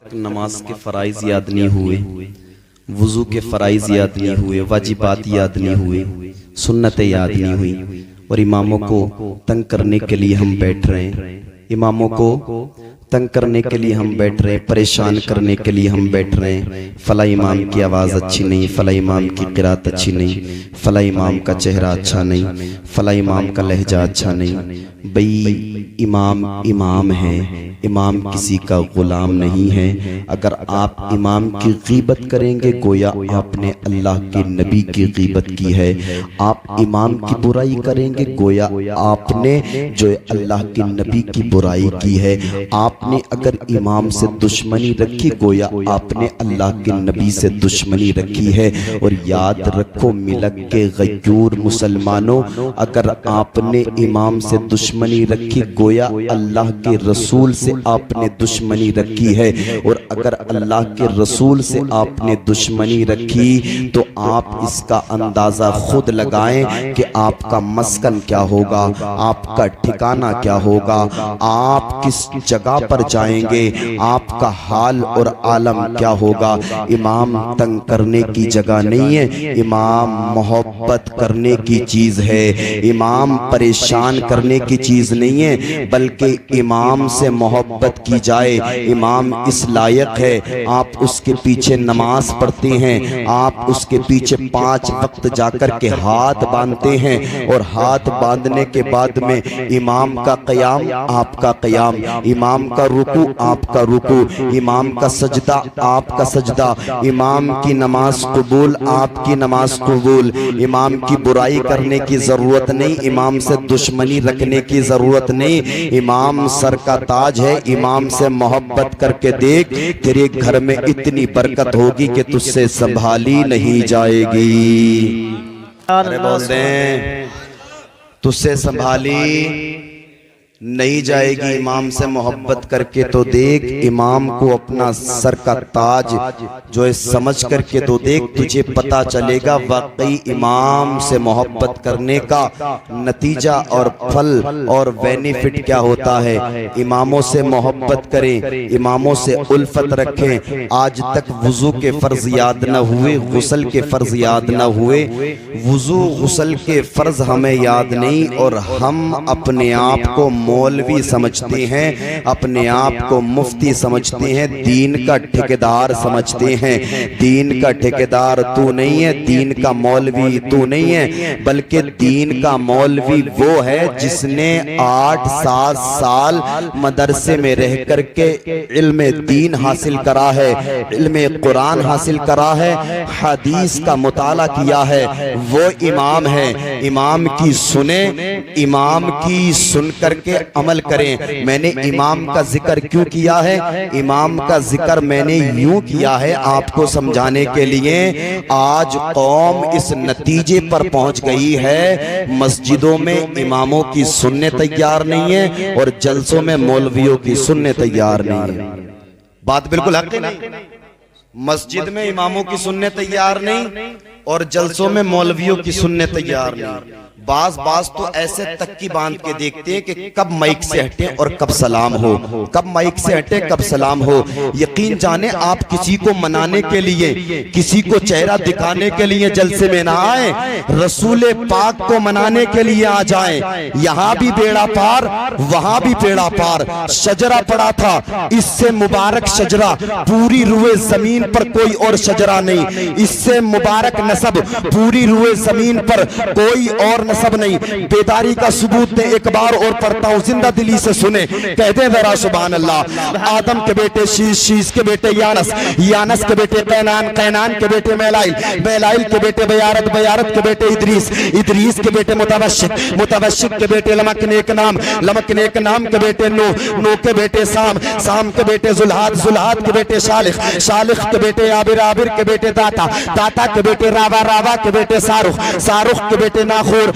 نماز کے فرائض یاد نہیں ہوئے، وضو کے فرائض یاد نہیں ہوئے، واجبات یاد نہیں ہوئے، سنتیں یاد نہیں ہوئی، اور اماموں کو تنگ کرنے کے لیے ہم بیٹھ رہے ہیں، اماموں کو تنگ کرنے کے لیے ہم بیٹھ رہے ہیں، پریشان کرنے کے لیے ہم بیٹھ رہے ہیں۔ فلاں امام کی آواز اچھی نہیں، فلاں امام کی قرات اچھی نہیں، فلاں امام کا چہرہ اچھا نہیں، فلاں امام کا لہجہ اچھا نہیں۔ بھئی امام امام ہے، امام کسی کا غلام نہیں ہے۔ اگر آپ امام کی غیبت کریں گے گویا آپ نے اللہ کے نبی کی غیبت کی ہے، آپ امام کی برائی کریں گے گویا آپ نے جو اللہ کے نبی کی برائی کی ہے۔ آپ نے اگر امام سے دشمنی رکھی گویا آپ نے اللہ کے نبی سے دشمنی رکھی ہے۔ اور یاد رکھو ملک کے غیور مسلمانوں، اگر آپ نے امام سے دشمنی رکھی گویا اللہ کے رسول سے آپ نے دشمنی رکھی ہے، اور اگر اللہ کے رسول سے آپ نے دشمنی رکھی تو آپ اس کا اندازہ خود لگائیں کہ آپ کا مسکن کیا ہوگا، آپ کا ٹھکانہ کیا ہوگا، آپ کس جگہ پر جائیں گے، آپ کا حال اور عالم کیا ہوگا۔ امام تنگ کرنے کی جگہ نہیں ہے، امام محبت کرنے کی چیز ہے، امام پریشان کرنے کی چیز نہیں ہے، بلکہ امام سے محبت کی جائے۔ امام اس لائق ہے، آپ اس کے پیچھے نماز پڑھتے ہیں، آپ اس کے پیچھے 5 وقت جا کر کے ہاتھ باندھتے ہیں، اور ہاتھ باندھنے کے بعد میں امام کا قیام آپ کا قیام، امام کا رکوع آپ کا رکوع، امام کا سجدہ آپ کا سجدہ، امام کی نماز قبول آپ کی نماز قبول۔ امام کی برائی کرنے کی ضرورت نہیں، امام سے دشمنی رکھنے کی ضرورت نہیں، امام سر کا تاج ہے، امام سے محبت کر کے دیکھ، تیرے گھر میں اتنی برکت ہوگی کہ تجھ سے سنبھالی نہیں جائے گی۔ ارے بول دیں تجھ سے سنبھالی نہیں جائے گی، امام سے محبت کر کے تو دیکھ، امام کو اپنا سر کا تاج جو ہے سمجھ کر کے تو دیکھ، تجھے پتا چلے گا واقعی امام سے محبت کرنے کا نتیجہ اور پھل اور بینیفٹ کیا ہوتا ہے۔ اماموں سے محبت کریں، اماموں سے الفت رکھیں۔ آج تک وضو کے فرض یاد نہ ہوئے، غسل کے فرض یاد نہ ہوئے، وضو غسل کے فرض ہمیں یاد نہیں، اور ہم اپنے آپ کو مولوی سمجھتے ہیں، اپنے آپ کو مفتی سمجھتے ہیں، دین کا ٹھیکیدار سمجھتے ہیں۔ دین کا ٹھیکیدار تو نہیں ہے، دین کا مولوی تو نہیں ہے، بلکہ دین کا مولوی وہ ہے جس نے 8-7 سال مدرسے میں رہ کر کے علم دین حاصل کرا ہے، علم قرآن حاصل کرا ہے، حدیث کا مطالعہ کیا ہے، وہ امام ہے۔ امام کی سنیں، امام کی سن کر کے عمل کریں۔ میں نے امام کا ذکر کیوں کیا ہے؟ امام کا ذکر میں نے یوں کیا ہے آپ کو سمجھانے کے لیے۔ آج قوم اس نتیجے پر پہنچ گئی ہے، مسجدوں میں اماموں کی سننے تیار نہیں ہے اور جلسوں میں مولویوں کی سننے تیار نہیں ہے۔ بات بالکل حق نہیں، مسجد میں اماموں کی سننے تیار نہیں اور جلسوں میں مولویوں کی سننے تیار نہیں۔ بعض تو ایسے تک کی باندھ کے دیکھتے ہیں کہ کب مائک سے ہٹے اور کب سلام ہو، کب مائک سے ہٹے کب سلام ہو۔ یقین جانیں آپ کسی کو منانے کے لیے، کسی کو چہرہ دکھانے کے لیے جلسے میں نہ آئیں، رسول پاک کو منانے کے لیے آ جائیں۔ یہاں بھی بیڑا پار، وہاں بھی بیڑا پار۔ شجرہ پڑا تھا، اس سے مبارک شجرہ پوری روئے زمین پر کوئی اور شجرہ نہیں، اس سے مبارک نسب پوری روئے زمین پر کوئی اور نسب نہیں۔ بیداری کا ثبوت دے، ایک بار اور پڑھتا ہوں، زندہ دلی سے سنیں، کہہ دیں ذرا سبحان اللہ۔ آدم کے بیٹے شیش، شیش کے بیٹے یانس، یانس کے بیٹے قینان، قینان کے بیٹے میلائل، میلائل کے بیٹے بیارت، بیارت کے بیٹے ادریس، ادریس کے بیٹے متوشق، متوشق کے بیٹے لمک نیک نام، لمک نیک نام کے بیٹے نو، نو کے بیٹے سام، سام کے بیٹے زلحاد، زلحاد کے بیٹے شالخ، شالخ کے بیٹے عابر، عابر کے بیٹے داتا، داتا کے بیٹے راوا، راوا کے بیٹے سارخ، سارخ کے بیٹے ناخور،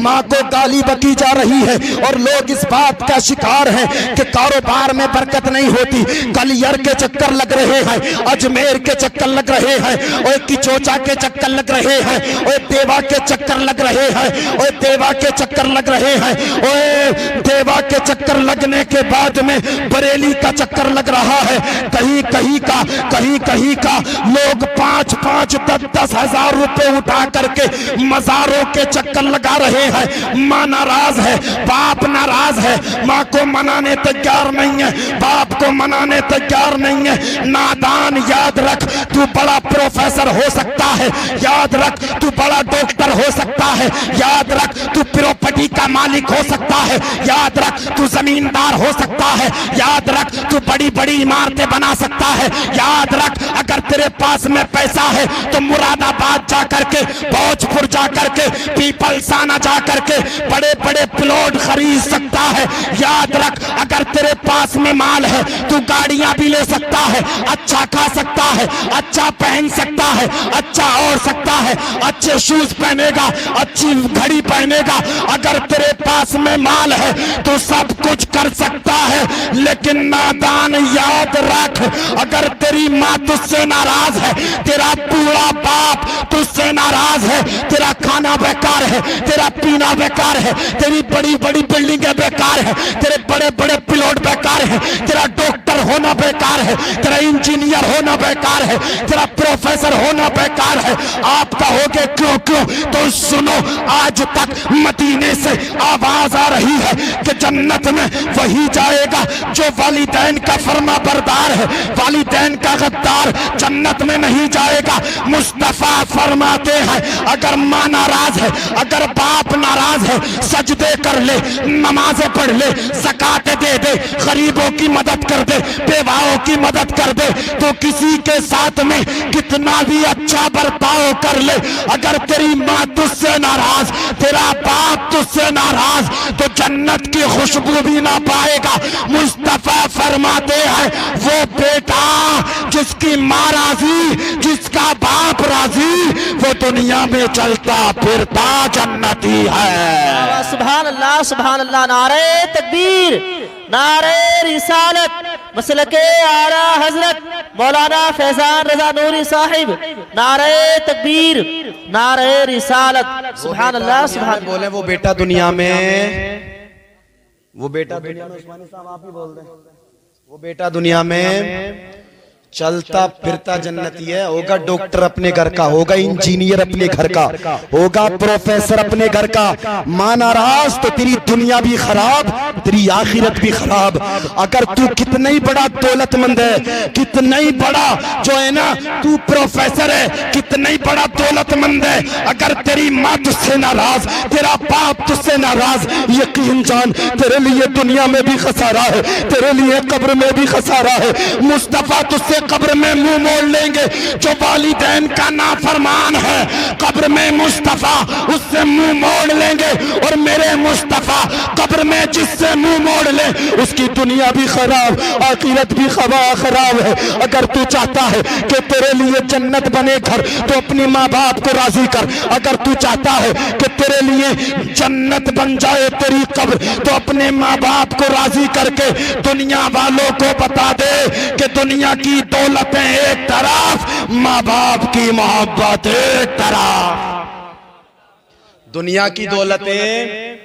ماں کو گالی بکی جا رہی ہے، اور لوگ اس بات کا شکار ہیں کہ کاروبار میں برکت نہیں ہوتی، کلیئر کے چکر لگ رہے ہیں، اجمیر کے چکر لگ رہے ہیں، اور کچوچا کے چکر لگ رہے ہیں، اور دیوا کے چکر لگ رہے ہیں، اور دیوا کے چکر لگ رہے ہیں، اور دیوا کے چکر لگنے کے بعد میں بریلی کا چکر لگ رہا ہے، کہیں کہیں کا لوگ 5-5 10-10 ہزار روپے اٹھا کر کے مزاروں کے چکر لگا رہے ہیں۔ ماں ناراض ہے، باپ ناراض ہے، ماں کو منانے تیار نہیں ہے، باپ کو منانے تیار نہیں ہے۔ نادان یاد رکھ، تو بڑا پروفیسر ہو سکتا ہے، یاد رکھ تو بڑا ڈاکٹر ہو سکتا ہے، یاد رکھ تو پراپرٹی کا مالک ہو سکتا ہے، یاد رکھ تو زمیندار ہو سکتا ہے، یاد رکھ تو بڑی بڑی عمارتیں بنا سکتا ہے، یاد رکھ اگر تیرے پاس میں پیسہ ہے تو مراد آباد جا کر کے، بھوج پور جا کر کے، پیپلسانہ جا کر کے بڑے بڑے پلاٹ خرید سکتا ہے، یاد رکھ اگر تیرے پاس میں مال ہے تو گاڑیاں بھی لے سکتا ہے، اچھا کھا سکتا ہے، اچھا پہن سکتا ہے، اچھا اوڑھ سکتا ہے، اچھے شوز پہنے گا، اچھی گھڑی پہنے گا۔ اگر تیرے پاس میں مال ہے تو سب کچھ کر سکتا ہے، لیکن نادان یاد رکھ اگر تیری ماں تجھ سے ناراض ہے، تیرا بوڑھا باپ تجھ سے ناراض ہے، تیرا کھانا بیکار ہے، تیرا پینا بیکار ہے، تیری بڑی بڑی بلڈنگیں بیکار ہے، تیرے بڑے بڑے پلاٹ بیکار ہے، تیرا ڈاکٹر ہونا بیکار ہے، تیرا انجینئر ہونا بیکار ہے، تیرا پروفیسر ہونا بیکار ہے، آپ کا ہوگے کیوں تو سنو، آج تک مدینے سے آواز آ رہی ہے کہ جنت میں وہی جائے گا جو والدین کا فرما بردار ہے، والدین کا غدار جنت میں نہیں جائے گا۔ مصطفیٰ فرماتے ہیں اگر ماں ناراض ہے، اگر باپ ناراض ہے، سجدے کر لے، نمازیں پڑھ لے، زکوٰۃ دے دے، غریبوں کی مدد کر دے، بیواؤں کی مدد کر دے، تو کسی کے ساتھ میں کتنا بھی اچھا برتاؤ کر لے، اگر تیری ماں تجھ سے ناراض، تیرا باپ تجھ سے ناراض، تو جنت کی خوشبو بھی نہ پائے گا۔ مصطفیٰ فرماتے ہیں وہ بیٹا جس کی ماں راضی، جس کا باپ راضی، وہ دنیا میں چلتا پھرتا جنتی ہے۔ سبحان اللہ سبحان اللہ، نعرہ تکبیر، نعرہ رسالت، مسلک اعلیٰ حضرت مولانا فیضان رضا نوری صاحب، نعرہ تکبیر، نعرہ رسالت، سبحان اللہ سبحان اللہ۔ بولیں وہ بیٹا دنیا میں، وہ بیٹا دنیا میں، عثمانی صاحب آپ ہی بول دیں، وہ بیٹا دنیا میں چلتا پھرتا جنتی ہے، ہوگا ڈاکٹر اپنے گھر کا، ہوگا انجینئر اپنے گھر کا، ہوگا پروفیسر اپنے گھر کا۔ ماں ناراض تو تیری دنیا بھی خراب، تیری آخرت بھی خراب۔ اگر تو کتنا ہی بڑا دولت مند ہے، کتنا ہی بڑا جو ہے نا تو پروفیسر ہے، کتنا ہی بڑا دولت مند ہے، اگر تیری ماں تجھ سے ناراض، تیرا باپ تجھ سے ناراض، یقین جان تیرے لیے دنیا میں بھی خسارہ ہے، تیرے لیے قبر میں بھی خسارہ ہے۔ مصطفیٰ تجھ سے قبر میں منہ موڑ لیں گے جو والدین کا نافرمان ہے، قبر میں مصطفیٰ اس سے منہ موڑ لیں گے، اور میرے مصطفیٰ قبر میں جس سے منہ موڑ لے اس کی دنیا بھی خراب، آخرت بھی خراب ہے۔ اگر تو چاہتا ہے کہ تیرے لیے جنت بنے گھر تو اپنی ماں باپ کو راضی کر، اگر تو چاہتا ہے کہ تیرے لیے جنت بن جائے تیری قبر تو اپنے ماں باپ کو راضی کر کے دنیا والوں کو بتا دے کہ دنیا کی دولتیں ایک طرف، ماں باپ کی محبت ایک طرف۔ دنیا کی دولتیں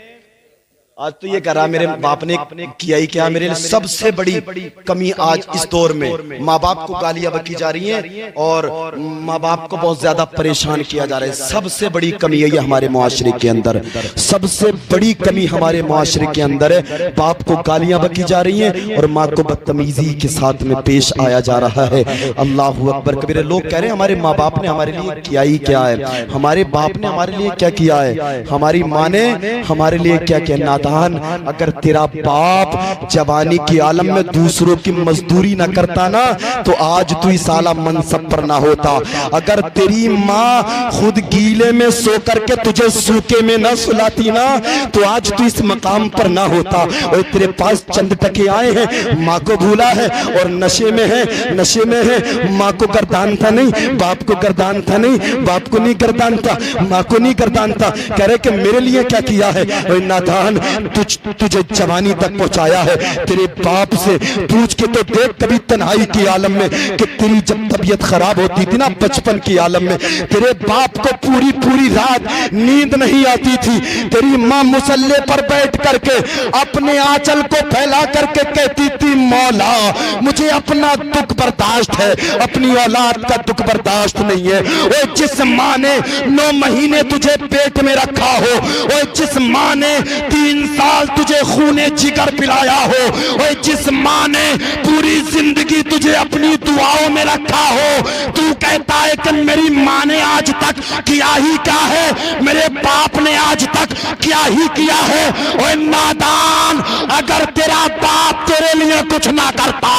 آج تو یہ کہہ رہا میرے باپ نے کیا ہی کیا، میرے سب سے بڑی کمی آج اس دور میں ماں باپ کو گالیاں بکی جا رہی ہیں اور ماں باپ کو بہت زیادہ پریشان کیا جا رہا ہے۔ سب سے بڑی کمی ہے یہ ہمارے معاشرے کے اندر، سب سے بڑی کمی ہمارے معاشرے کے اندر ہے، باپ کو گالیاں بکی جا رہی ہیں اور ماں کو بدتمیزی کے ساتھ میں پیش آیا جا رہا ہے۔ اللہ اکبر کبیرہ۔ لوگ کہہ رہے ہیں ہمارے ماں باپ نے ہمارے لیے کیا ہی کیا ہے، ہمارے باپ نے ہمارے لیے کیا کیا ہے، ہماری ماں نے ہمارے لیے کیا کیا۔ نادان نادان اگر تیرا باپ جوانی کی عالم میں دوسروں کی مزدوری نہ کرتا نا تو آج تو اس اعلیٰ منصب پر نہ ہوتا. اگر تیری ماں خود گیلے میں سو کر کے تجھے سوکے میں نہ سلاتی نا تو آج تو اس مقام پر نہ ہوتا. اور تیرے پاس چند ٹکے آئے ہیں, ماں کو بھولا ہے اور نشے میں ہے, نشے میں ہے. ماں کو گردان تھا نہیں, باپ کو گردان تھا نہیں, باپ کو نہیں گردان تھا, ماں کو نہیں گردان تھا. کہہ رہے کہ میرے لیے کیا کیا ہے. اور نادان تجھے جوانی تک پہنچایا ہے. تیرے باپ سے پوچھ کے تو دیکھ کبھی تنہائی کی عالم میں کہ تیری جب طبیعت خراب ہوتی تھی نا بچپن کی عالم میں, تیرے باپ کو پوری پوری رات نیند نہیں آتی تھی. تیری ماں مسلح پر بیٹھ کر کے اپنے آنچل کو پھیلا کر کے کہتی تھی مولا مجھے اپنا دکھ برداشت ہے, اپنی اولاد کا دکھ برداشت نہیں ہے. اور جس ماں نے 9 مہینے تجھے پیٹ میں رکھا ہو, اور جس ماں نے 3 سال تجھے خون جگر پلایا ہو, اور جس ماں نے پوری زندگی تجھے اپنی دعاؤں میں رکھا ہو, تو کہتا ہے کہ میری ماں نے آج تک کیا ہی کیا ہے, میرے باپ نے آج تک کیا ہی کیا ہے. اور نادان اگر تیرا باپ تیرے لیے کچھ نہ کرتا,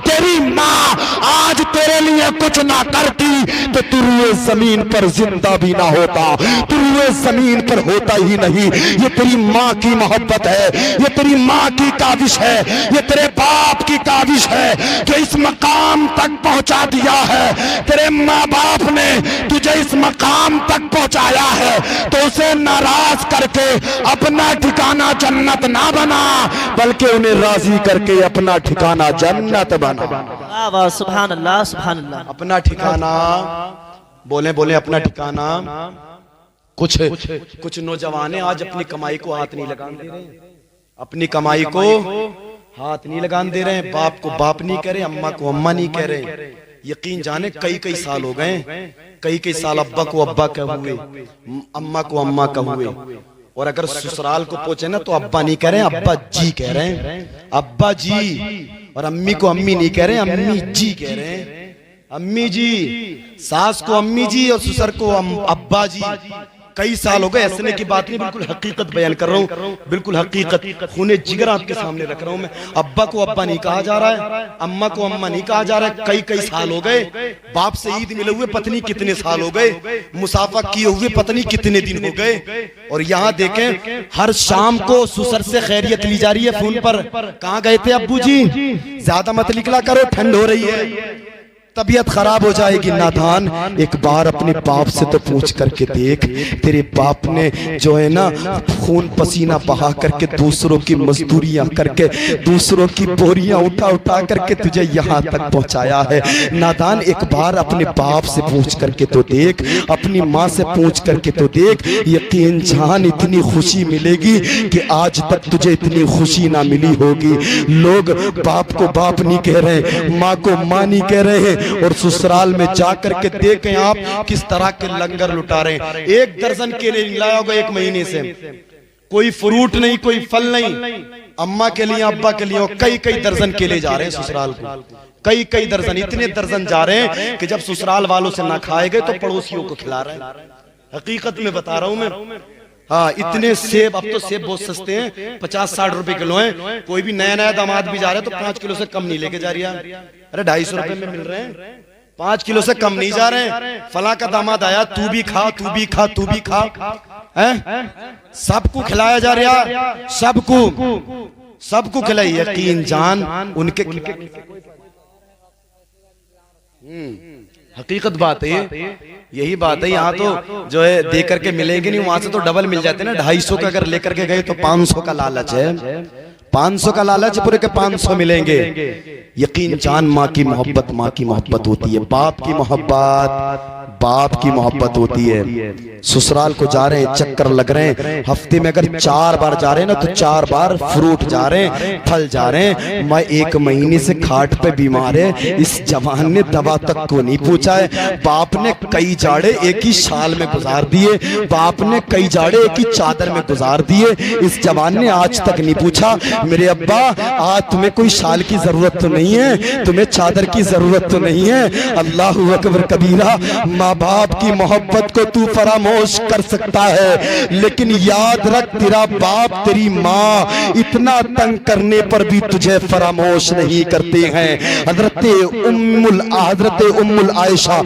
تیری ماں آج تیرے لیے کچھ نہ کرتی تو تو روئے زمین پر زندہ بھی نہ ہوتا, تو روئے زمین پر ہوتا ہی نہیں. یہ تیری ماں کی محبت ہے, یہ تیری ماں کی کاوش ہے, یہ تیرے باپ کی کاوش ہے جو اس مقام تک پہنچا دیا ہے. تیرے ماں باپ نے تجھے اس مقام تک پہنچایا ہے تو اسے ناراض کر کے اپنا ٹھکانہ جنت نہ بنا بلکہ انہیں راضی کر کے اپنا ٹھکانہ جنت بنا. سبحان اللہ سبحان اللہ. اپنا ٹھکانہ بولیں بولیں اپنا ٹھکانہ. کچھ نوجوان آج اپنی کمائی کو ہاتھ نہیں لگان دے رہے ہیں, اپنی کمائی کو ہاتھ نہیں لگان دے رہے ہیں. باپ کو باپ نہیں کہہ رہے, اماں کو اماں نہیں کہہ رہے. یقین جانے کئی سال ہو گئے, کئی سال ابا کو ابا کہ ہوئے, اماں کو اماں کہ ہوئے. اور اگر سسرال کو پہنچے نا تو ابا نہیں کہہ رہے ہیں, ابا جی کہہ رہے ہیں, ابا جی. اور امی کو امی نہیں کہہ رہے ہیں, امی جی کہہ رہے ہیں, امی جی. ساس کو امی جی اور سسر کو ابا جی. کئی سال ہو گئے, ایسنے کی بات نہیں, بالکل حقیقت بیان کر رہا ہوں, بالکل حقیقت, خون جگر آپ کے سامنے رکھ رہا ہوں میں. ابا کو ابا نہیں کہا جا رہا ہے, اماں کو اماں نہیں کہا جا رہا ہے. کئی سال ہو گئے, باپ سے عید ملے ہوئے پتہ نہیں کتنے سال ہو گئے, مسافہ کیے ہوئے پتہ نہیں کتنے دن ہو گئے. اور یہاں دیکھیں ہر شام کو سسر سے خیریت لی جا رہی ہے فون پر. کہاں گئے تھے ابو جی, زیادہ مت نکلا کرو ٹھنڈ ہو رہی ہے, طبیعت خراب ہو جائے گی. نادان ایک بار اپنے باپ سے تو پوچھ کر کے دیکھ, تیرے باپ نے جو ہے نا خون پسینہ بہا کر کے دوسروں کی مزدوریاں کر کے دوسروں کی بوریاں اٹھا کر کے تجھے یہاں تک پہنچایا ہے. نادان ایک بار اپنے باپ سے پوچھ کر کے تو دیکھ, اپنی ماں سے پوچھ کر کے تو دیکھ. یقین جان اتنی خوشی ملے گی کہ آج تک تجھے اتنی خوشی نہ ملی ہوگی. لوگ باپ کو باپ نہیں کہہ رہے, ماں کو ماں نہیں کہہ رہے ہیں, اور سسرال میں جا کر کے دیکھیں آپ کس طرح کے لنگر لٹا رہے ہیں. 1 درجن کے لیے لایا ہوگا 1 مہینے سے, کوئی فروٹ نہیں, کوئی پھل نہیں. اماں کے لیے ابا کے لیے کئی درجن کے لیے جا رہے ہیں سسرال کو, کئی درجن, اتنے درجن جا رہے ہیں کہ جب سسرال والوں سے نہ کھائے گئے تو پڑوسیوں کو کھلا رہے ہیں. حقیقت میں بتا رہا ہوں میں. ہاں اتنے سیب, اب تو سیب بہت سستے ہیں, 50-60 روپے کلو ہیں. کوئی بھی نیا داماد بھی جا رہا ہے تو 5 کلو سے کم نہیں لے کے جا رہی ہے. ارے 250 روپے میں مل رہے ہیں, 5 کلو سے کم نہیں جا رہے ہیں. فلاں کا داماد آیا, تو بھی کھا, تو بھی کھا, تو بھی کھا. سب کو کھلایا جا رہا, سب کو کھلائی. یقین جان ان کے حقیقت بات ہے, یہی بات ہے. یہاں تو جو ہے دے کر کے ملیں گے نہیں, وہاں سے تو ڈبل مل جاتے ہیں نا. 250 کا اگر لے کر کے گئے تو 500 کا لالچ ہے, 500 کا لالچ پورے کے 500 ملیں گے. یقین جان ماں کی محبت ہوتی ہے, باپ کی محبت ہوتی ہے. سسرال کو جا رہے ہیں, چکر لگ رہے ہیں, ہفتے میں اگر 4 بار جا رہے ہیں نا تو 4 بار فروٹ جا رہے ہیں, پھل جا رہے ہیں. میں 1 مہینے سے کھاٹ پہ بیمار ہے, اس جوان نے دوا تک کو نہیں پوچھا ہے. باپ نے کئی جاڑے ایک ہی شال میں گزار دیے, باپ نے کئی جاڑے ایک ہی چادر میں گزار دیے. اس جوان نے آج تک نہیں پوچھا میرے ابا آج تمہیں کوئی شال کی ضرورت تو نہیں ہے, تمہیں چادر کی ضرورت تو نہیں ہے. اللہ اکبر کبیرہ. ماں ماں باپ کی محبت کو تو فراموش کر سکتا ہے، لیکن یاد رکھ تیرا باپ تیری ماں اتنا تنگ کرنے پر بھی تجھے فراموش نہیں کرتے ہیں۔ حضرت ام العائشہ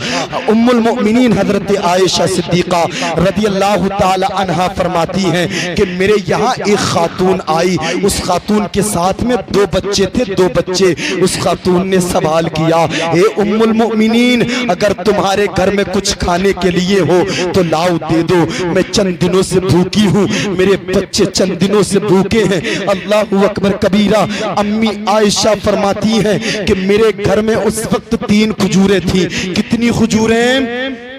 ام المؤمنین حضرت عائشہ صدیقہ رضی اللہ تعالی عنہا فرماتی ہیں کہ میرے یہاں ایک خاتون آئی، اس خاتون کے ساتھ میں 2 بچے تھے، 2 بچے۔ اس خاتون نے سوال کیا، اے ام المؤمنین اگر تمہارے گھر میں کچھ کھانے کے لیے ہو تو لاؤ دے دو، میں چند دنوں سے بھوکی ہوں، میرے بچے چند دنوں سے بھوکے ہیں۔ اللہ اکبر کبیرہ۔ امی عائشہ فرماتی ہیں کہ میرے گھر میں اس وقت 3 کھجوریں تھیں۔ کتنی کھجوریں؟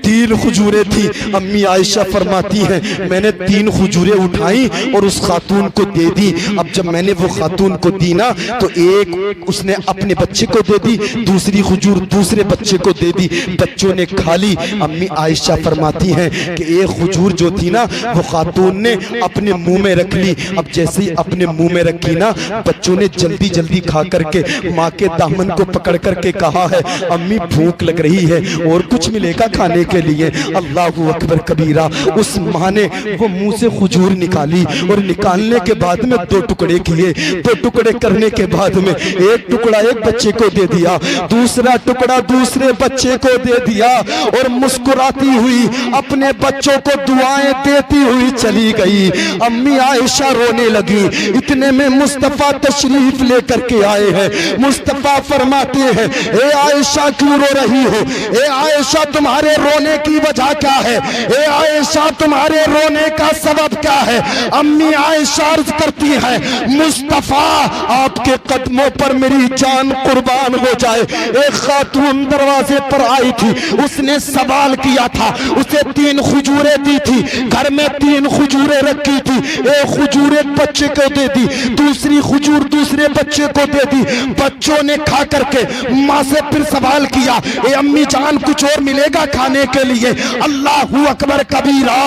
3 کھجوریں تھی۔ امی عائشہ فرماتی ہیں میں نے 3 کھجوریں اٹھائیں اور اس خاتون کو دے دی۔ اب جب میں نے وہ خاتون کو دی نا تو ایک اس نے اپنے بچے کو دے دی، دوسری کھجور دوسرے بچے کو دے دی، بچوں نے کھا لی۔ امی عائشہ فرماتی ہیں کہ ایک کھجور جو تھی نا وہ خاتون نے اپنے منہ میں رکھ لی۔ اب جیسے ہی اپنے منہ میں رکھی نا بچوں نے جلدی جلدی کھا کر کے ماں کے دامن کو پکڑ کر کے کہا ہے امی بھوک لگ رہی ہے اور کچھ ملے گا کھانے کے لیے۔ اللہ اکبر کبیرہ۔ اس ماں نے وہ منہ سے کھجور نکالی اور نکالنے کے بعد میں 2 ٹکڑے کیے، 2 ٹکڑے کرنے کے بعد میں ایک ٹکڑا ایک بچے کو دے دیا، دوسرا ٹکڑا دوسرے بچے کو دے دیا اور مسکراتی ہوئی اپنے بچوں کو دعائیں دیتی ہوئی چلی گئی۔ امی عائشہ رونے لگی۔ اتنے میں مصطفیٰ تشریف لے کر کے آئے ہیں۔ مصطفیٰ فرماتے ہیں اے عائشہ کیوں رو رہی ہو؟ اے عائشہ تمہارے رونے کی وجہ کیا ہے؟ اے عائشہ تمہارے رونے کا سبب کیا ہے؟ امی عائشہ عرض کرتی ہے مصطفیٰ آپ کے قدموں پر میری جان قربان ہو جائے۔ ایک خاتون دروازے پر آئی تھی، اس نے سوال کیا تھا، اسے 3 کھجوریں دی تھی، گھر میں 3 کھجوریں رکھی تھی، ایک کھجور ایک بچے کو دے دی، دوسری کھجور دوسرے بچے کو دے دی۔ بچوں نے کھا کر کے ماں سے پھر سوال کیا اے امی جان کچھ اور ملے گا کھانے کے لیے؟ اللہ اکبر کبیرہ۔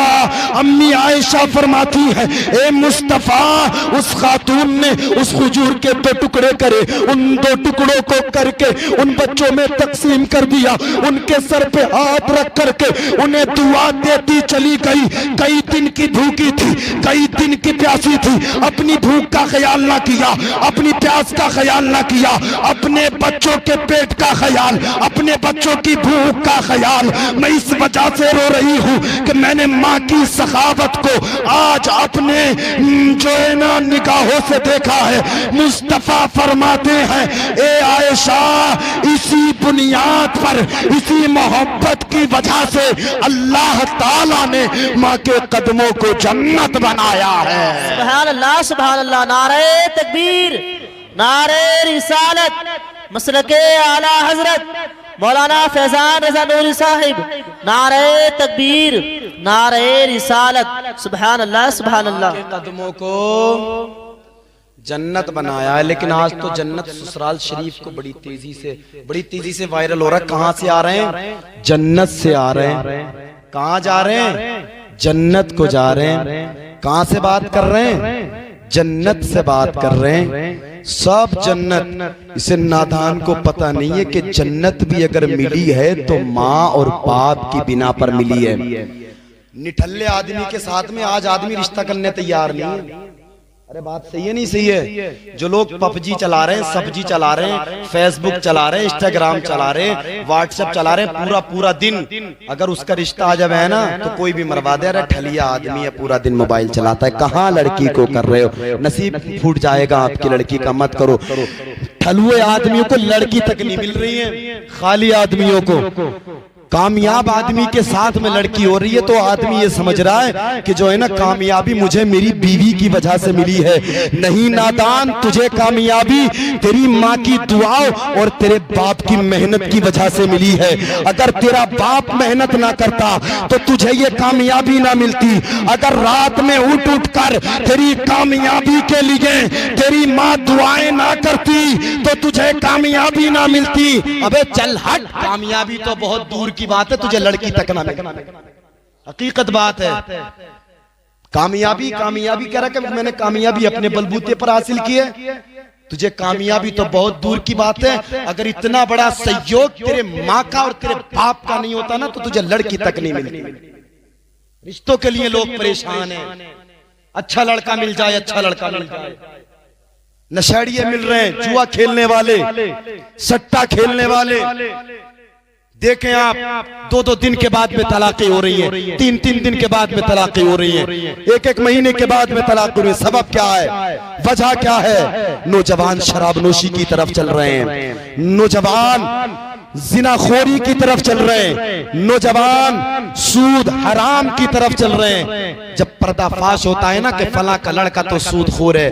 امی عائشہ فرماتی ہے اے مصطفیٰ اس خاتون نے اس کھجور کے 2 ٹکڑے کرے، ان 2 ٹکڑوں کو کر کے ان بچوں میں تقسیم کر دیا، ان کے سر پہ ہاتھ رکھ کر کے انہیں دعا دیتی چلی گئی۔ کئی دن کی بھوکی تھی، کئی دن کی پیاسی تھی، اپنی بھوک کا خیال نہ کیا، اپنی پیاس کا خیال نہ کیا، اپنے بچوں کے پیٹ کا خیال، اپنے بچوں کی بھوک کا خیال۔ میں اس وجہ سے رو رہی ہوں کہ میں نے ماں کی سخاوت کو آج اپنے جو ہے نا نگاہوں سے دیکھا ہے۔ مصطفیٰ فرماتے ہیں اے عائشہ اسی بنیاد پر، اسی محبت کی وجہ سے اللہ تعالیٰ نے ماں کے قدموں کو جنت بنایا ہے۔ سبحان اللہ سبحان اللہ۔ نعرہ تکبیر، نعرہ رسالت، مسلک اعلی حضرت مولانا فیضان رضا نوری صاحب، نعرہ تکبیر، نعرہ رسالت، سبحان اللہ سبحان اللہ۔ قدموں کو جنت بنایا ہے، لیکن آج تو جنت سسرال شریف کو بڑی تیزی سے وائرل ہو رہا ہے۔ کہاں سے آ رہے ہیں؟ جنت سے آ رہے ہیں۔ کہاں جا رہے ہیں؟ جنت کو جا رہے ہیں۔ کہاں سے بات کر رہے ہیں؟ جنت سے بات کر رہے ہیں۔ سب جنت، اسے نادان کو پتہ نہیں ہے کہ جنت بھی اگر ملی ہے تو ماں اور باپ کی بنا پر ملی ہے۔ نٹھلے آدمی کے ساتھ میں آج آدمی رشتہ کرنے تیار نہیں ہے۔ ارے بات صحیح ہے نہیں صحیح ہے؟ جو لوگ پب جی چلا رہے ہیں، سبجی چلا رہے ہیں، فیس بک چلا رہے ہیں، انسٹاگرام چلا رہے ہیں، واٹس ایپ چلا رہے ہیں پورا دن، اگر اس کا رشتہ آ جب ہے نا تو کوئی بھی مروا دے۔ ارے ٹھلیا آدمی ہے پورا دن موبائل چلاتا ہے، کہاں لڑکی کو کر رہے ہو؟ نصیب پھوٹ جائے گا آپ کی لڑکی کا، مت کرو۔ ٹھلوے آدمیوں کو لڑکی تک نہیں مل رہی ہے، خالی آدمیوں کو۔ کامیاب آدمی کے ساتھ میں لڑکی ہو رہی ہے تو آدمی یہ سمجھ رہا ہے کہ جو ہے نا کامیابی مجھے میری بیوی کی وجہ سے ملی ہے۔ نہیں نادان، تجھے کامیابی تیری ماں کی دعاؤں اور تیرے باپ کی محنت کی وجہ سے ملی ہے۔ اگر تیرا باپ محنت نہ کرتا تو تجھے یہ کامیابی نہ ملتی۔ اگر رات میں اٹھ کر تیری کامیابی کے لیے تیری ماں دعائیں نہ کرتی تو تجھے کامیابی نہ ملتی۔ ابے چل ہٹ، کامیابی تو بہت دور کی بات ہے، تجھے لڑکی تک نہ ملے، حقیقت بات ہے۔ کامیابی کہہ رہا کہ میں نے کامیابی اپنے بلبوتے پر حاصل کی ہے، تجھے کامیابی تو بہت دور کی بات ہے، اگر اتنا بڑا سہیوگ تیرے ماں کا اور تیرے باپ کا نہیں ہوتا نا تو تجھے لڑکی تک نہیں ملتی۔ رشتوں کے لیے لوگ پریشان ہیں، اچھا لڑکا مل جائے، اچھا لڑکا مل جائے، نشیڑیے مل رہے ہیں، جوا کھیلنے والے، سٹا کھیلنے والے، دیکھیں آپ 2 دن کے بعد میں طلاقیں ہو رہی ہیں، 3 دن کے بعد میں طلاقیں ہو رہی ہیں، 1 مہینے کے بعد میں طلاق ہو رہی ہیں۔ سبب کیا ہے؟ وجہ کیا ہے؟ نوجوان شراب نوشی کی طرف چل رہے ہیں، نوجوان زنا خوری کی طرف چل رہے ہیں، نوجوان سود حرام کی طرف چل رہے ہیں۔ جب پردہ فاش ہوتا ہے نا کہ فلاں کا لڑکا تو سود خور ہے،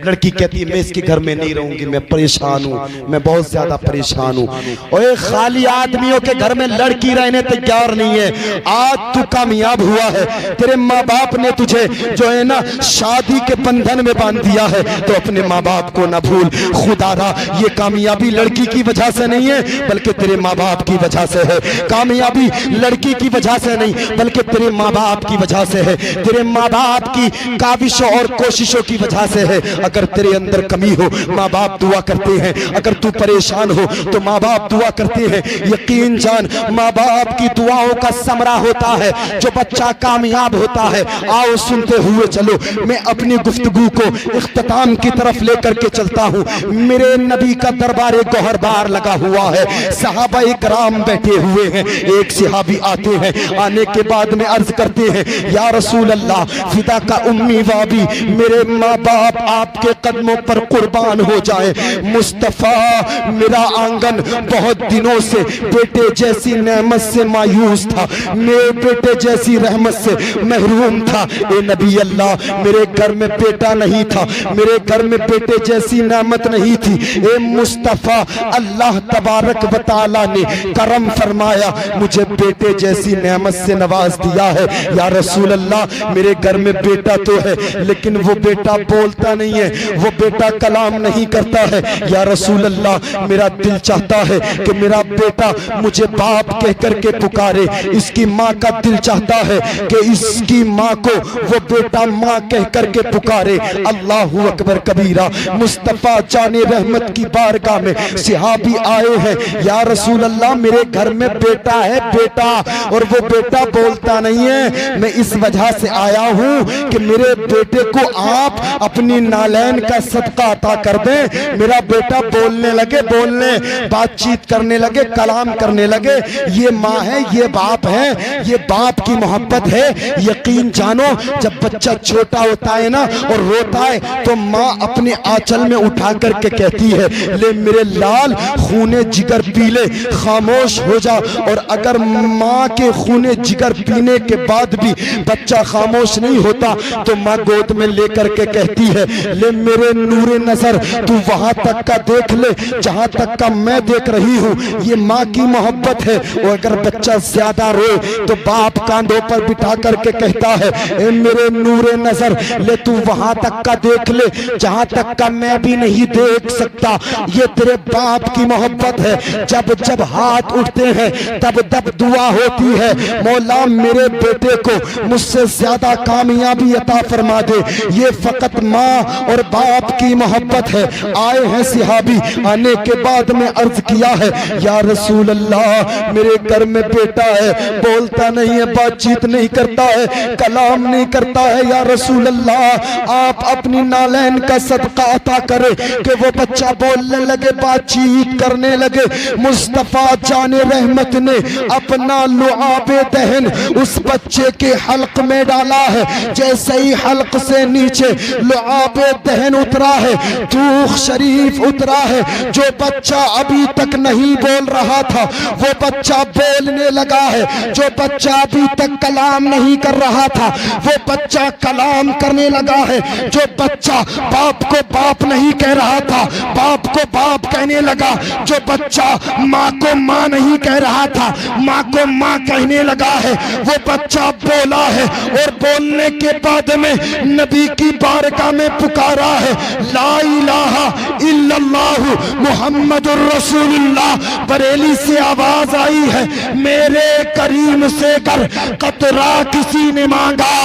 لڑکی کہتی ہے میں اس کے گھر میں نہیں رہوں گی، میں پریشان ہوں، میں بہت زیادہ پریشان ہوں۔ اور ایک خالی آدمیوں کے گھر میں لڑکی رہنے تیار نہیں ہے۔ آج تو کامیاب ہوا ہے، تیرے ماں باپ نے تجھے جو ہے نا شادی کے بندھن میں باندھ دیا ہے، تو اپنے ماں باپ کو نہ بھول۔ خدا را یہ کامیابی لڑکی کی وجہ سے نہیں ہے بلکہ تیرے ماں باپ کی وجہ سے ہے، کامیابی لڑکی کی وجہ سے نہیں بلکہ تیرے ماں باپ کی وجہ سے ہے، تیرے ماں باپ کی کاوشوں اور کوششوں کی وجہ سے ہے۔ اگر تیرے اندر کمی ہو ماں باپ دعا کرتے ہیں، اگر تو پریشان ہو تو ماں باپ دعا کرتے ہیں۔ یقین جان ماں باپ کی دعاؤں کا ثمرہ ہوتا ہے جو بچہ کامیاب ہوتا ہے۔ آؤ سنتے ہوئے چلو، میں اپنی گفتگو کو اختتام کی طرف لے کر کے چلتا ہوں۔ میرے نبی کا دربار گوہر بار لگا ہوا ہے، صحابہ کرام بیٹھے ہوئے ہیں، ایک صحابی آتے ہیں، آنے کے بعد میں عرض کرتے ہیں یا رسول اللہ فدا کا امی و ابی، میرے ماں باپ آپ کے قدموں پر قربان ہو جائے۔ مصطفیٰ میرا آنگن بہت دنوں سے بیٹے جیسی نعمت سے مایوس تھا، میرے بیٹے جیسی رحمت سے محروم تھا۔ اے نبی اللہ میرے گھر میں بیٹا نہیں تھا، میرے گھر میں بیٹے جیسی نعمت نہیں تھی۔ اے مصطفیٰ اللہ تبارک و تعالیٰ نے کرم فرمایا، مجھے بیٹے جیسی نعمت سے نواز دیا ہے۔ یا رسول اللہ میرے گھر میں بیٹا تو ہے لیکن وہ بیٹا بولتا نہیں ہے، وہ بیٹا کلام نہیں کرتا ہے۔ یا رسول اللہ میرا دل چاہتا ہے کہ میرا بیٹا مجھے باپ کہہ کر کے پکارے، اس کی ماں کا دل چاہتا ہے کہ اس کی ماں کو وہ بیٹا ماں کہہ کر کے پکارے۔ اللہ اکبر کبیرہ۔ مصطفیٰ جان رحمت کی بارگاہ میں صحابی آئے ہیں، یا رسول اللہ میرے گھر میں بیٹا ہے بیٹا، اور وہ بیٹا بولتا نہیں ہے، میں اس وجہ سے آیا ہوں کہ میرے بیٹے کو آپ اپنی نالین کا صدقہ عطا کر دیں، میرا بیٹا بولنے لگے، بولنے بات چیت کرنے لگے، کلام کرنے لگے۔ یہ ماں ہے، یہ باپ ہے، یہ باپ کی محبت ہے۔ یقین جانو جب بچہ چھوٹا ہوتا ہے نا اور روتا ہے تو ماں اپنے آنچل میں اٹھا کر کے کہتی ہے لے میرے لال خون جگر پی لے، خاموش ہو جا۔ اور اگر ماں کے خون جگر پینے کے بعد بھی بچہ خاموش نہیں ہوتا تو ماں گود میں لے کر کے کہتی ہے لے میرے نور نظر تو وہاں تک کا دیکھ لے جہاں تک کا میں دیکھ رہی ہوں۔ یہ ماں کی محبت ہے۔ اور اگر بچہ زیادہ روئے تو باپ کاندھوں پر بٹھا کر کے کہتا ہے اے میرے نور نظر لے تو وہاں تک کا دیکھ لے جہاں تک کا میں بھی نہیں دیکھ سکتا۔ یہ تیرے باپ کی محبت ہے۔ جب جب ہاتھ اٹھتے ہیں تب تب دعا ہوتی ہے مولا میرے بیٹے کو مجھ سے زیادہ کامیابی عطا فرما دے۔ یہ فقط ماں اور باپ کی محبت ہے۔ آئے ہیں صحابی، آنے کے بعد میں عرض کیا ہے یا رسول اللہ میرے گھر میں بیٹا ہے، بولتا نہیں ہے، بات چیت نہیں کرتا ہے، کلام نہیں کرتا ہے، یا رسول اللہ آپ اپنی نالین کا صدقہ عطا کرے کہ وہ بچہ بولنے لگے، بات چیت کرنے لگے۔ مصطفیٰ جان رحمت نے اپنا لعاب دہن اس بچے کے حلق میں ڈالا ہے، جیسے ہی حلق سے نیچے لعاب دہن اترا ہے، دوخ شریف اترا ہے، جو بچہ ابھی تک نہیں بول رہا تھا وہ بچہ بولنے لگا ہے، جو بچہ ابھی تک کلام نہیں کر رہا تھا وہ بچہ کلام کرنے لگا ہے، جو بچہ باپ کو باپ نہیں کہہ رہا تھا باپ کو باپ کہنے لگا، جو بچہ ماں کو ماں نہیں کہہ رہا تھا ماں کو ماں کہنے لگا ہے، وہ بچہ بولا ہے۔ اور بولنے کے بعد میں نبی کی بارگاہ میں پکارا ہے لا الہ الا اللہ محمد الرسول اللہ۔ بریلی سے آواز آئی ہے میرے کریم سے گر قطرہ کسی نے مانگا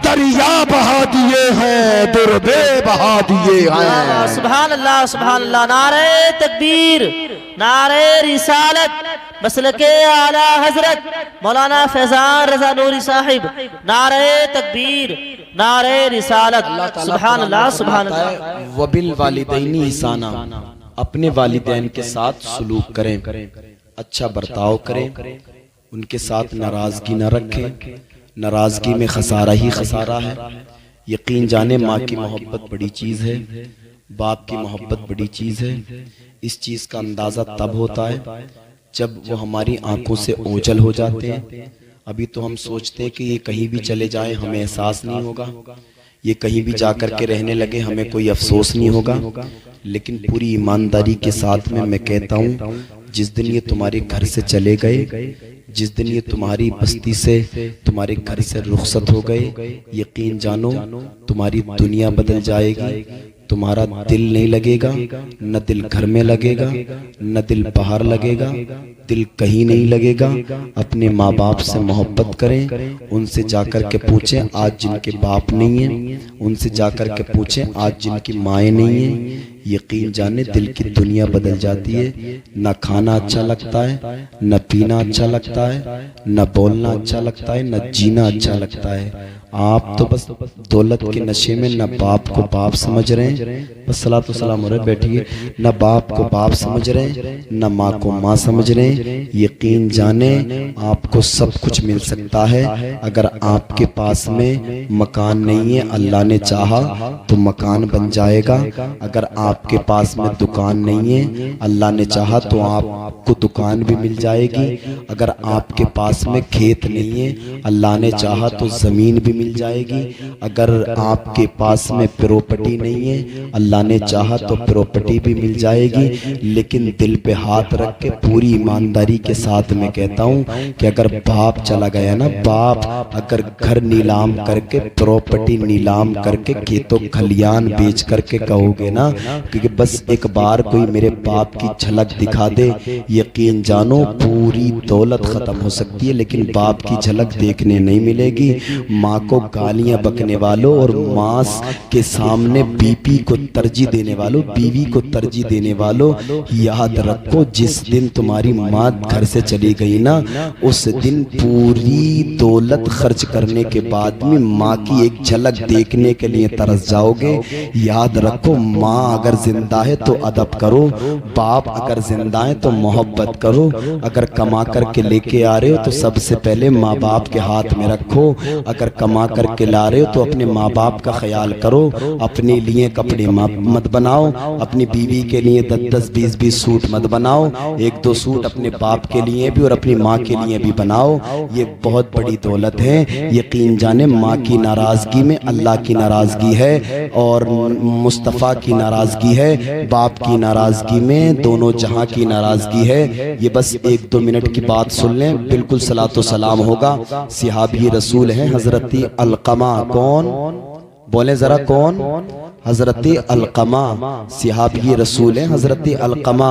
دریا بہا دیے ہیں در بے بہا دیے ہیں. سبحان اللہ. نعرہ تکبیر، نعرہ رسالت، مسلک اعلی حضرت مولانا فیضان رضا نوری صاحب. نعرہ تکبیر، نعرہ رسالت. سبحان اللہ. وبالوالدین احسانا، اپنے والدین کے ساتھ سلوک کریں، اچھا برتاؤ کریں، ان کے ساتھ ناراضگی نہ رکھیں. ناراضگی میں خسارہ ہی خسارہ ہے. یقین جانے ماں کی محبت بڑی چیز ہے، باپ کی محبت بڑی چیز ہے. اس چیز کا اندازہ تب ہوتا ہے جب وہ ہماری آنکھوں سے اوجھل ہو جاتے ہیں. ابھی تو ہم سوچتے ہیں کہ یہ کہیں بھی چلے جائیں ہمیں احساس نہیں ہوگا، یہ کہیں بھی جا کر کے رہنے لگے ہمیں کوئی افسوس نہیں ہوگا. لیکن پوری ایمانداری کے ساتھ میں کہتا ہوں، جس دن یہ تمہارے گھر سے چلے گئے، جس دن یہ تمہاری بستی سے، تمہارے گھر سے رخصت ہو گئے، یقین جانو تمہاری دنیا بدل جائے گی. تمہارا دل نہیں لگے گا، نہ دل گھر میں لگے گا، نہ دل باہر لگے گا، دل کہیں نہیں لگے گا. اپنے ماں باپ سے محبت کریں، ان سے جا کر کے پوچھیں آج جن کے باپ نہیں ہیں، ان سے جا کر کے پوچھیں آج جن کی مائیں نہیں ہیں. یقین جانے دل کی دنیا بدل جاتی ہے. نہ کھانا اچھا لگتا ہے، نہ پینا اچھا لگتا ہے، نہ بولنا اچھا لگتا ہے، نہ جینا اچھا لگتا ہے. آپ تو بس دولت کے نشے میں نہ باپ کو باپ سمجھ رہے ہیں، بس صلاۃ و سلام ہو رہے بیٹھیے، نہ باپ کو باپ سمجھ رہے ہیں، نہ ماں کو ماں سمجھ رہے ہیں. یقین جانے آپ کو سب کچھ مل سکتا ہے. اگر آپ کے پاس میں مکان نہیں ہے، اللہ نے چاہا تو مکان بن جائے گا. اگر آپ کے پاس میں دکان نہیں ہے، اللہ نے چاہا تو آپ کو دکان بھی مل جائے گی. اگر آپ کے پاس میں کھیت نہیں ہے، اللہ نے چاہا تو زمین بھی مل جائے گی. اگر آپ کے پاس میں پراپرٹی نہیں ہے، اللہ نے چاہا تو پراپرٹی بھی مل جائے گی. لیکن دل پہ ہاتھ رکھ کے پوری ایمانداری کے ساتھ میں کہتا ہوں کہ اگر باپ چلا گیا نا، باپ اگر گھر نیلام کر کے، پراپرٹی نیلام کر کے، کھیتوں کھلیان بیچ کر کے کہو گے نا کہ بس ایک بار کوئی میرے باپ کی جھلک دکھا دے، یقین جانو پوری دولت ختم ہو سکتی ہے لیکن باپ کی جھلک دیکھنے نہیں ملے گی. ماں کو گالیاں بکنے والوں اور ماں کے سامنے بیوی کو ترجیح دینے والوں، بیوی کو ترجیح دینے والوں، یاد رکھو جس دن تمہاری ماں گھر سے چلی گئی نا، اس دن پوری دولت خرچ کرنے کے بعد میں ماں کی ایک جھلک دیکھنے کے لیے ترس جاؤ گے. یاد رکھو ماں اگر زندہ ہے تو ادب کرو، باپ اگر زندہ ہے تو محبت کرو. اگر کما کر کے لے کے آ رہے ہو تو سب سے پہلے ماں باپ کے ہاتھ میں رکھو. اگر کما کر کے لا رہے ہو تو اپنے ماں باپ کا خیال کرو. اپنے لیے کپڑے مت بناؤ، اپنی بیوی کے لیے 10 20 سوٹ مت بناؤ. 1 2 سوٹ اپنے باپ کے لیے بھی اور اپنی ماں کے لیے بھی بناؤ. یہ بہت بڑی دولت ہے. یقین جانے ماں کی ناراضگی میں اللہ کی ناراضگی ہے اور مصطفیٰ کی ناراضگی ہے. باپ کی ناراضگی میں دونوں جہاں کی ناراضگی ہے. یہ بس 1 2 منٹ کی بات سن لیں، بالکل صلاۃ و سلام ہوگا. صحابی رسول ہیں حضرت علقمہ. کون بولیں ذرا، کون؟ حضرت علقمہ صحابی رسول ہیں. حضرت علقمہ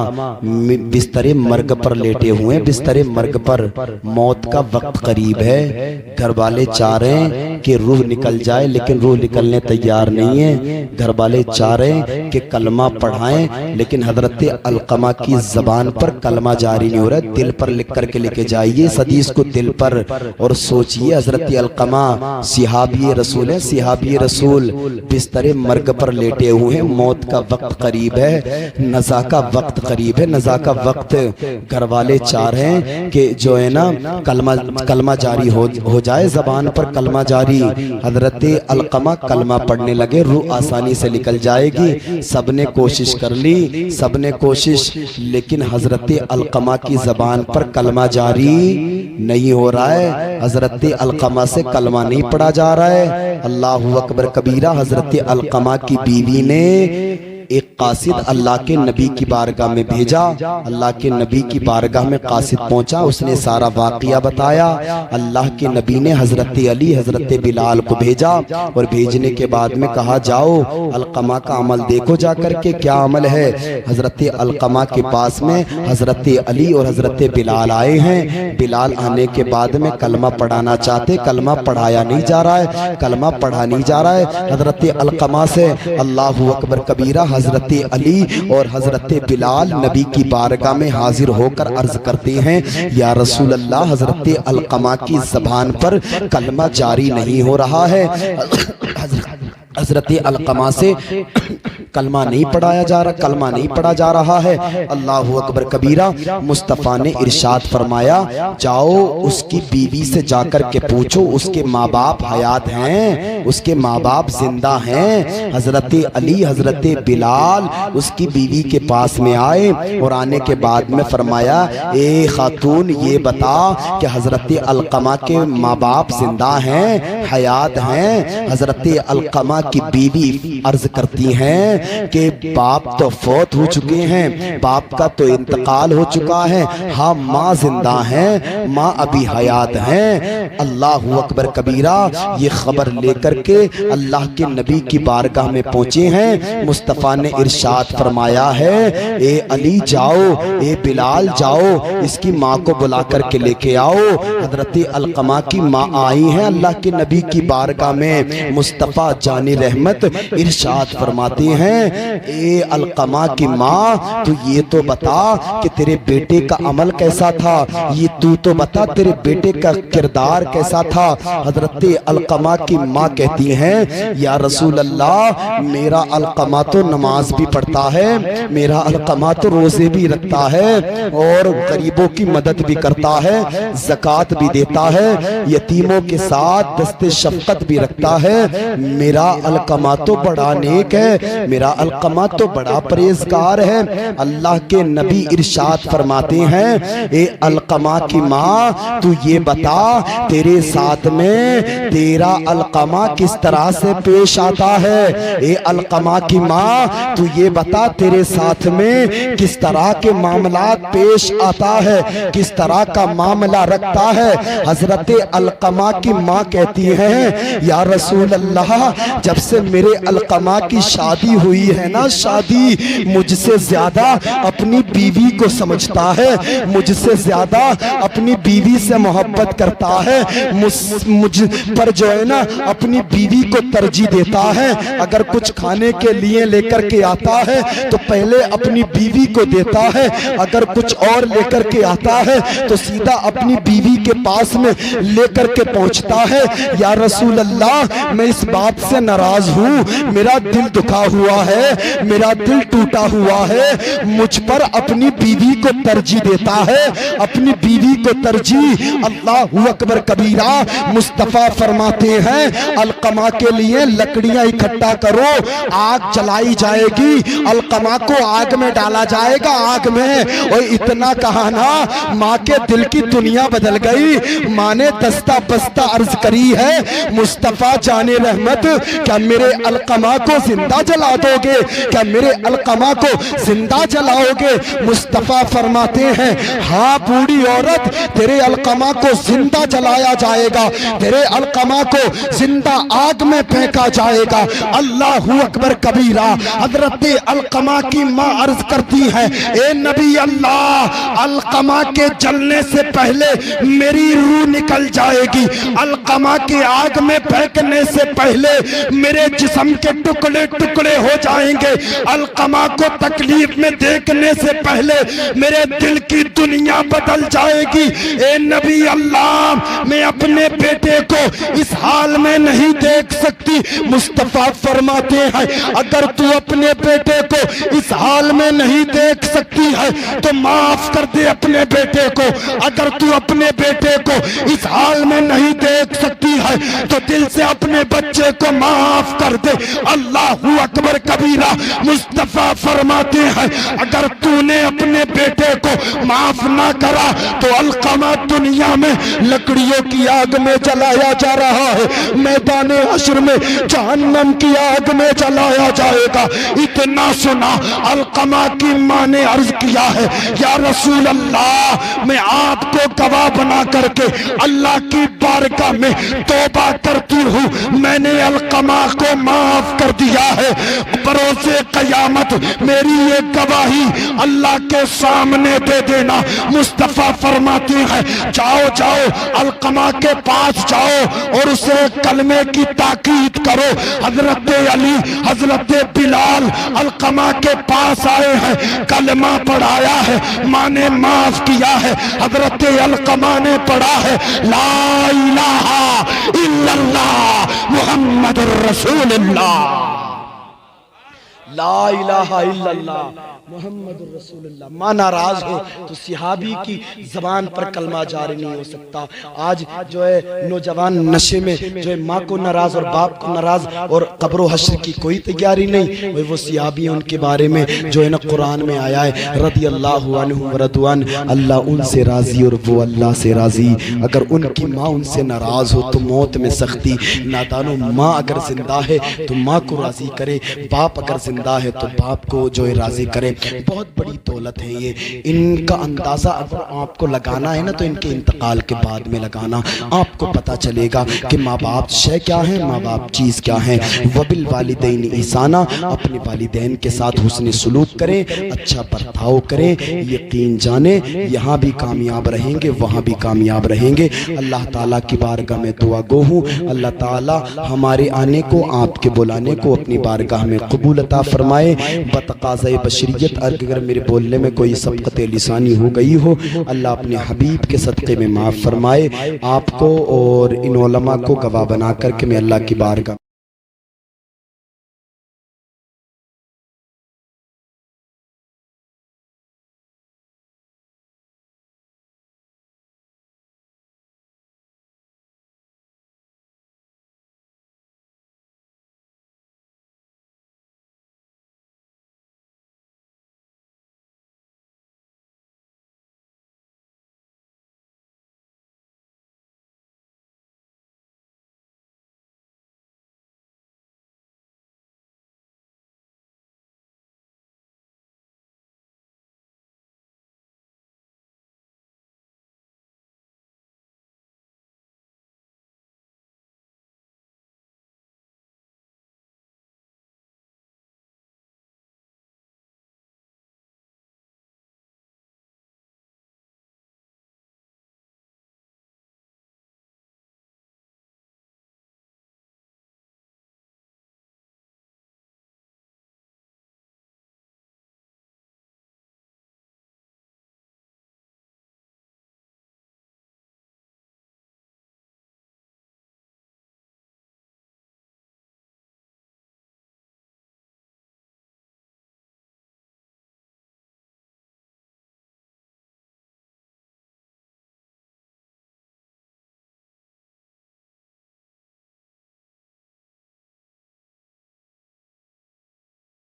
بستر مرگ پر لیٹے ہوئے، بستر مرگ پر، موت کا وقت قریب ہے. گھر والے چاہ رہے ہیں کہ روح نکل جائے لیکن روح نکلنے تیار نہیں ہے. گھر والے چاہ رہے ہیں کہ کلمہ پڑھائیں لیکن حضرت علقمہ کی زبان پر کلمہ جاری نہیں ہو رہا. دل پر لکھ کر کے لے کے جائیے اس حدیث کو دل پر اور سوچئے. حضرت علقمہ صحابی رسول ہیں، صحابی رسول بستر مرگ پر لیٹے ہوئے ہیں. موت کا وقت قریب ہے، نزا کا وقت قریب ہے، نزا کا وقت. گھر والے چاہ رہے ہیں کہ جو ہے نا کلمہ جاری ہو جائے، زبان پر کلمہ جاری. حضرت علقمہ کلمہ پڑھنے لگے، روح آسانی سے نکل جائے گی. سب نے کوشش کر لی، سب نے کوشش، لیکن حضرت علقمہ کی زبان پر کلمہ جاری نہیں ہو رہا ہے. حضرت علقمہ سے کلمہ نہیں پڑھا جا رہا ہے. اللہ اکبر کبیرہ. حضرت علقمہ کی بیوی نے ایک قاصد اللہ کے نبی کی بارگاہ میں بھیجا. اللہ کے نبی کی بارگاہ میں قاصد پہنچا, اس نے سارا واقعہ بتایا. اللہ کے نبی نے حضرت علی حضرت بلال کو بھیجا اور بھیجنے کے بعد میں کہا جاؤ علقمہ کا عمل دیکھو جا کر کے کیا عمل ہے. حضرت علقمہ کے پاس میں حضرت علی اور حضرت بلال آئے ہیں. بلال آنے کے بعد میں کلمہ پڑھانا چاہتے, کلمہ پڑھایا نہیں جا رہا ہے, کلمہ پڑھا نہیں جا رہا ہے. حضرت علقمہ سے اللہ اکبر کبیرہ حضرت علی اور حضرت بلال نبی کی بارگاہ میں حاضر ہو کر عرض کرتے ہیں یا رسول اللہ حضرت علقمہ کی زبان پر کلمہ جاری نہیں ہو رہا ہے. حضرت علقمہ سے کلمہ نہیں پڑھایا جا رہا, کلمہ نہیں پڑھا جا رہا ہے. اللہ اکبر کبیرہ. مصطفیٰ نے ارشاد فرمایا جاؤ اس کی بیوی سے جا کر کے پوچھو اس کے ماں باپ حیات ہیں, اس کے ماں باپ زندہ ہیں. حضرت علی حضرت بلال اس کی بیوی کے پاس میں آئے اور آنے کے بعد میں فرمایا اے خاتون یہ بتا کہ حضرت علقمہ کے ماں باپ زندہ ہیں, حیات ہیں. حضرت علقمہ کی بیوی عرض کرتی ہیں کہ باپ تو فوت ہو چکے ہیں, باپ کا تو انتقال ہو چکا ہے, ہاں ماں زندہ ہیں, ماں ابھی حیات ہیں. اللہ اکبر کبیرہ. یہ خبر لے کر کے اللہ کے نبی کی بارگاہ میں پہنچے ہیں. مصطفیٰ نے ارشاد فرمایا ہے اے علی جاؤ, اے بلال جاؤ اس کی ماں کو بلا کر کے لے کے آؤ. حضرت علقمہ کی ماں آئی ہیں اللہ کے نبی کی بارگاہ میں. مصطفیٰ جان رحمت ارشاد فرماتے ہیں اے علقمہ کی ماں تو یہ تو بتا کہ تیرے بیٹے کا عمل کیسا تھا, یہ تو بتا تیرے بیٹے کا کردار کیسا تھا. حضرت علقمہ کی ماں کہتی ہیں یا رسول اللہ میرا علقمہ تو نماز بھی پڑھتا ہے, میرا علقمہ تو روزے بھی رکھتا ہے اور غریبوں کی مدد بھی کرتا ہے, زکوٰۃ بھی دیتا ہے, یتیموں کے ساتھ دست شفقت بھی رکھتا ہے. میرا علقمہ تو بڑا نیک ہے, میرا علقمہ تو بڑا پرہیزگار ہے. اللہ کے نبی ارشاد فرماتے ہیں اے علقمہ کی ماں تو یہ بتا تیرے ساتھ میں تیرا علقمہ کس طرح سے پیش آتا ہے. اے علقمہ کی ماں تو یہ بتا تیرے ساتھ میں کس طرح کے معاملات پیش آتا ہے, کس طرح کا معاملہ رکھتا ہے. حضرت علقمہ کی ماں کہتی ہیں یا رسول اللہ جب سے میرے علقمہ کی شادی ہوئی ہے نا, شادی مجھ سے زیادہ اپنی بیوی کو سمجھتا ہے, مجھ سے زیادہ اپنی بیوی سے محبت کرتا ہے, مجھ پر جو ہے نا اپنی بیوی کو ترجیح دیتا ہے. اگر کچھ کھانے کے لیے لے کر کے آتا ہے تو پہلے اپنی بیوی کو دیتا ہے, اگر کچھ اور لے کر کے آتا ہے تو سیدھا اپنی بیوی کے پاس میں لے کر کے پہنچتا ہے. یا رسول اللہ میں اس بات سے ناراض ہوں, میرا دل دکھا ہوا ہے, میرا دل ٹوٹا ہوا ہے, مجھ پر اپنی بیوی کو ترجیح دیتا ہے, اپنی بیوی کو ترجیح. اللہ اکبر کبیرہ. مصطفیٰ فرماتے ہیں علقمہ کے لیے لکڑیاں اکٹھا کرو, آگ جلائی جائے گی, علقمہ کو آگ میں ڈالا جائے گا, آگ میں. اور اتنا کہا نا ماں کے دل کی دنیا بدل گئی. ماں نے دستہ بستہ عرض کری ہے مصطفیٰ جان رحمت کیا میرے علقمہ کو زندہ جلا دو گے, کیا میرے علقمہ کو زندہ جلاؤ گے. مصطفیٰ فرماتے ہیں ہاں بوڑھی عورت تیرے علقمہ کو زندہ جلایا جائے گا, تیرے علقمہ کو زندہ آگ میں پھینکا جائے گا. اللہ اکبر کبیرہ. حضرت علقمہ کی ماں عرض کرتی ہے اے نبی اللہ علقمہ کے جلنے سے پہلے میری روح نکل جائے گی, علقمہ کے آگ میں پھینکنے سے پہلے میرے جسم کے ٹکڑے ٹکڑے ہو جائیں گے, علقمہ کو تکلیف میں دیکھنے سے پہلے میرے دل کی دنیا بدل جائے گی. اے نبی اللہ میں اپنے بیٹے کو اس حال میں نہیں دیکھ سکتی. مصطفیٰ فرماتے ہیں اگر تو اپنے بیٹے کو اس حال میں نہیں دیکھ سکتی ہے تو معاف کر دے اپنے بیٹے کو. اگر تو اپنے بیٹے کو اس حال میں نہیں دیکھ سکتی ہے تو دل سے اپنے بچے کو معاف کر دے. اللہ اکبر کبیرہ. مصطفیٰ فرماتے ہیں اگر تو نے اپنے بیٹے کو معاف نہ کرا تو علقمہ دنیا میں لکڑیوں کی آگ میں جلایا جا رہا ہے, میدان میدان حشر میں جہنم کی آگ میں جلایا جائے گا۔ اتنا سنا علقمہ کی ماں نے عرض کیا ہے یا رسول اللہ میں آپ کو گواہ بنا کر کے اللہ کی بارگاہ میں توبہ کرتی ہوں، میں نے علقمہ کو معاف کر دیا ہے، بروز قیامت میری یہ گواہی اللہ کے سامنے دے دینا۔ مصطفیٰ فرماتے ہیں جاؤ جاؤ علقمہ کے پاس جاؤ اور اسے کلمے کی تاکید کرو۔ حضرت علی حضرت بلال علقمہ کے پاس آئے ہیں، کلمہ پڑھایا ہے، ماں نے معاف کیا ہے۔ حضرت علقمہ نے پڑھا ہے لا الہ الا اللہ محمد الرسول اللہ، لا الہ الا اللہ محمد الرسول اللہ۔ ماں ناراض ہو تو صحابی کی زبان پر کلمہ جاری نہیں ہو سکتا۔ آج جو ہے نوجوان نشے میں جو ہے ماں کو ناراض اور باپ کو ناراض اور قبر و حشر کی کوئی تیاری نہیں۔ وہ صحابی ان کے بارے میں جو ہے نا قرآن میں آیا ہے رضی اللہ عنہ ورضوان، اللہ ان سے راضی اور وہ اللہ سے راضی۔ اگر ان کی ماں ان سے ناراض ہو تو موت میں سختی۔ نادانو ماں اگر زندہ ہے تو ماں کو راضی کرے، باپ اگر زندہ ہے تو باپ کو جو ہے راضی کرے۔ بہت بڑی دولت ہے یہ، ان کا اندازہ اگر آپ کو لگانا ہے نا تو ان کے انتقال کے بعد میں لگانا، آپ کو پتہ چلے گا کہ ماں باپ شے کیا ہیں، ماں باپ چیز کیا ہیں۔ وبالوالدین احسانا، اپنے والدین کے ساتھ حسن سلوک کریں، اچھا برتاؤ کریں، یقین جانیں یہاں بھی کامیاب رہیں گے وہاں بھی کامیاب رہیں گے۔ اللہ تعالیٰ کی بارگاہ میں دعا گو ہوں اللہ تعالیٰ ہمارے آنے کو، آپ کے بلانے کو اپنی بارگاہ میں قبول عطا فرمائے۔ بتقاضۂ بشریت اگر میرے بولنے میں کوئی سبقت لسانی ہو گئی ہو اللہ اپنے حبیب کے صدقے میں معاف فرمائے۔ آپ کو اور ان علماء کو گواہ بنا کر کے میں اللہ کی بارگاہ